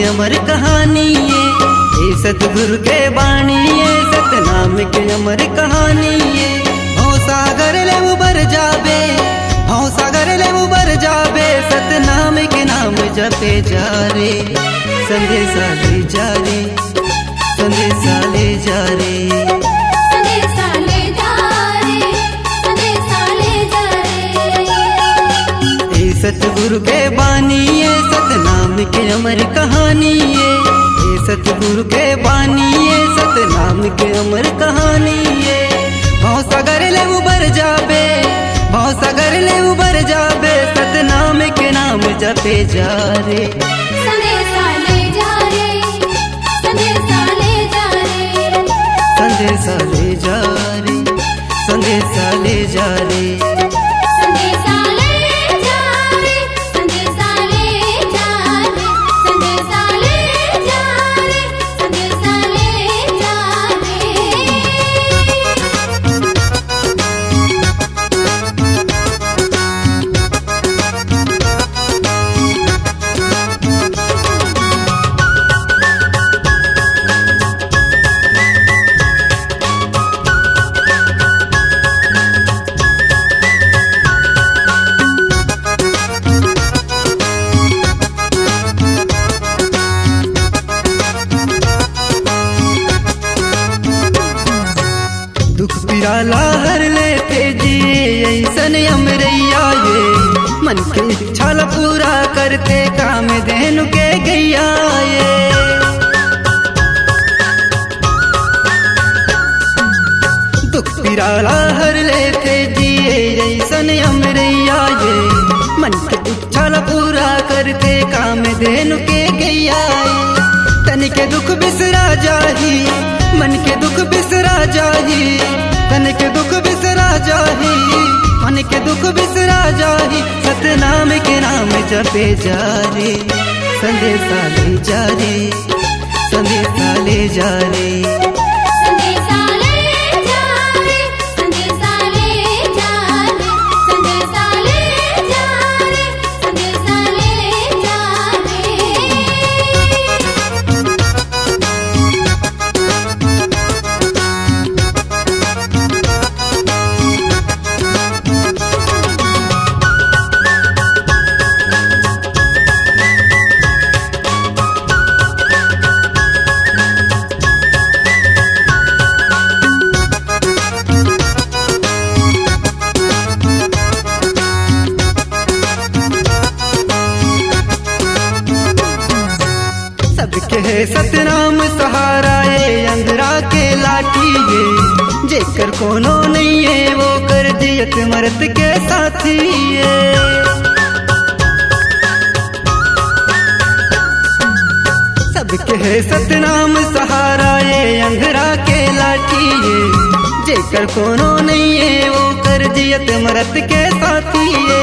अमर कहानी ये सतगुरु के बाणी ये सतनाम के अमर कहानी ये भव सागर ले उबर जाबे भव सागर ले उबर जाबे सतनाम के नाम जपे जा रे संदेशा ले जा रे संदेशा ले जा रे संदेशा ले जा रे संदेशा ले जा रे ए सतगुरु के बानी ये सतनाम के अमर कहानी ये सतगुरु के बानी ये सतनाम के अमर कहानी ये भव सागर ले उबर जाबे भव सागर ले उबर जाबे सतनाम के नाम जपे जा रे संदेशा ले जा रे संदेशा ले जा रे संदेशा ले जा रे संदेशा ले जा रे संदेशा ले जा रे संदेशा ले जा रे संदेशा ले जा रे संदेशा ले जा दुख पिराला हर लेते जिए ऐसन अमरैया ये मन के इच्छा ला पूरा करते काम देनु के गैया ये दुख पिराला हर लेते जिए ऐसन अमरैया ये मन के इच्छा ला पूरा करते काम देनु के गैया ये तन के दुख बिसरा जाही मन के दुख बिसरा जाही तन के दुख बिसरा जाही मन के दुख बिसरा जाही सतनाम के नाम जपे जा रे संदेशा ले जा रे संदेशा ले जा रे संदेशा ले जा रे संदेशा ले जा रे संदेशा ले जा रे संदेशा ले जा सबके है सतनाम सहारा ये अंधरा के लाठी ये जेकर कोनो नहीं है वो कर दियत मरत के साथी ये सबके है सतनाम सहारा ये अंधरा के लाठी ये जेकर कोनो नहीं है वो कर दियत मरत के साथी ये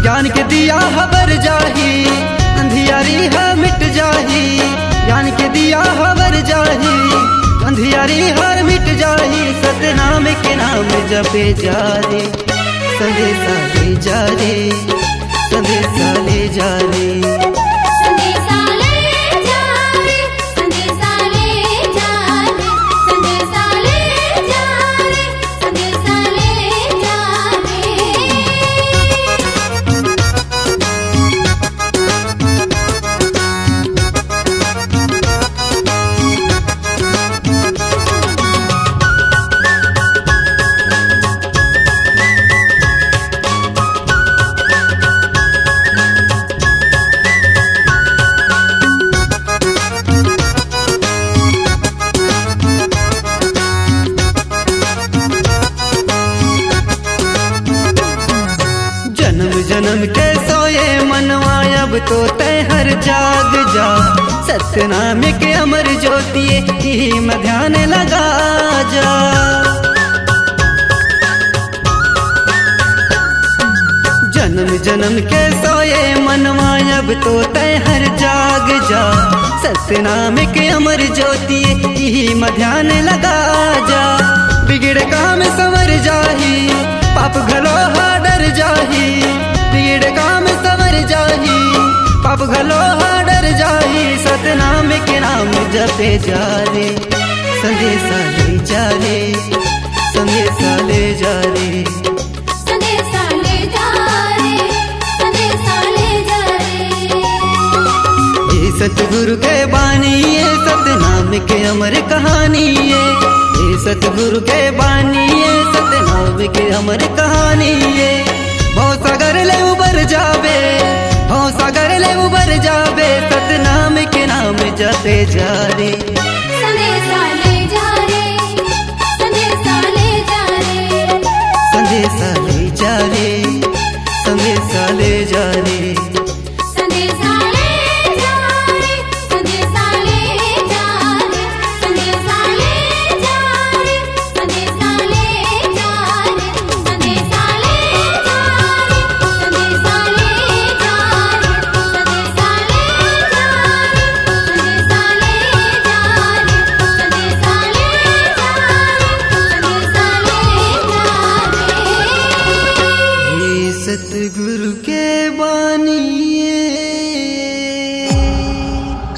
ज्ञान के दिया हबर जाही अंधियारी है मिट जाही ज्ञान के दिया हबर जाही अंधियारी हर मिट जाही सतनाम के नाम जपे जा रे संदेशा ले जा रे संदेशा ले जा रे संदेशा ले जा रे संदेशा ले जा रे संदेशा ले जा रे संदेशा ले जा जन्म जन्म के सोए मनवा अब तो तय हर जाग जा सतनाम के अमर ज्योतिए ही में ध्यान लगा जा जन्म जन्म के सोए मनवा अब तो तय हर जाग जा सतनाम के अमर ज्योतिए ही में ध्यान लगा जा बिगड़ काम संवर जाही पाप घलो हा डर जाही बिगड़ काम संवर जाही पाप घलो हा डर जाही सत सतनाम के नाम जपे जा रे, संदेशा ले जा रे, संदेशा ले जा रे। संदेशा ले जा रे, संदेशा ले जा रे। ये सतगुरु के बानी ये सतनाम के अमर कहानी है, ये सतगुरु के बानी ये सतनाम के अमर कहानी है। भव सागर ले उबर जावे, भव सागर ले उबर जावे, सतनाम के नाम जपे जा रे। संदेशा ले जा रे, संदेशा ले जा रे। संदेशा ले जा रे, संदेशा ले जा रे। संदेशा ले जा रे, संदेशा ले जा रे। संदेशा ले जा रे, संदेशा ले जा रे। संदेशा ले जा रे, संदेशा ले जा रे। संदेशा ले जा रे, संदेशा ले जा रे। संदेशा ले जा रे, संदेशा ले जा रे। ये सतगुरु के बानी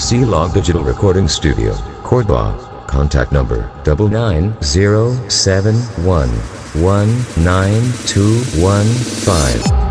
C-Log Digital Recording Studio, Cordoba. Contact number 9907119215.